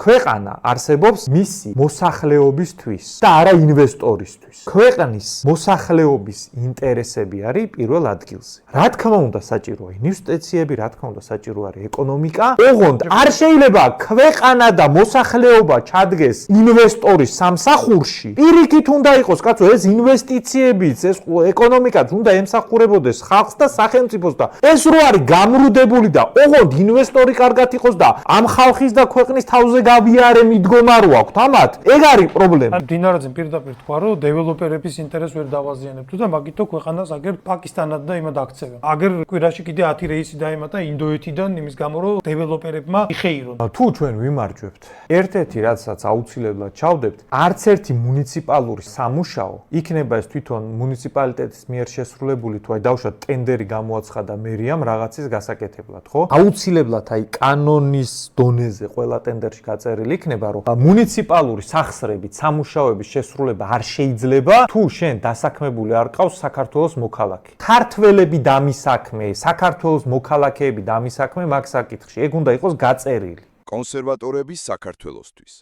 ქვეყანა არსებობს მისი მოსახლეობისთვის და არა ინვესტორისთვის. ქვეყნის მოსახლეობის ინტერესები არის პირველ ადგილზე. რა თქმა უნდა, საჭიროა ინვესტიციები, რა თქმა უნდა, საჭირო არის ეკონომიკა. ოღონდ არ შეიძლება ქვეყანა და მოსახლეობა ჩადგეს ინვესტორის სამსახურში. პირიქით უნდა იყოს, კაცო, ეს ინვესტიციებიც, ეს ეკონომიკაც უნდა ემსახურებოდეს ხალხს და სახელმწიფოს და ეს რო არის გამრუდებული და ოღონდ ინვესტორი კარგად იყოს და ამ ხალხის და ქვეყნის თავზე გავიარე მიდგომა რო აქვს, ამათ ეგ არის პრობლემა. დინარაძემ პირდაპირ თქვა, რომ დეველოპერების ინტერესს ვერ დავაზიანებთ და მაგითო ქვეყანას აგერ პაკისტანად და იმად აქცევენ. აგერ კვირაში კიდე 10 რეისი დაემატა ინდოეთიდან იმის გამო, რომ დეველოპერებმა იხეირონ. თუ ჩვენ ვიმარჯვებთ, ერთ-ერთი რაცაც აუცილებლად ჩავდებთ, არც ერთი მუნიციპალური სამუშაო იქნება ეს თვითონ მუნიციპალიტეტის მიერ შესრულებული, თუ აი დავუშვათ ტენდერი გამოაცხადა მერიამ რაღაცის გასაკეთებლად, ხო? აუცილებლად აი კანონის დონეზე ყველა ტენდერში გაწერილი იქნება, რომ მუნიციპალური სახსრებით სამუშაოების შესრულება არ შეიძლება, თუ შენ დასაქმებული არ ყავს საქართველოს მოქალაქე. ქართველები დამისაქმე, საქართველოს მოქალაქეები დამისაქმე მაგ საკითხში. ეგ უნდა იყოს გაწერილი. კონსერვატორების საქართველოსთვის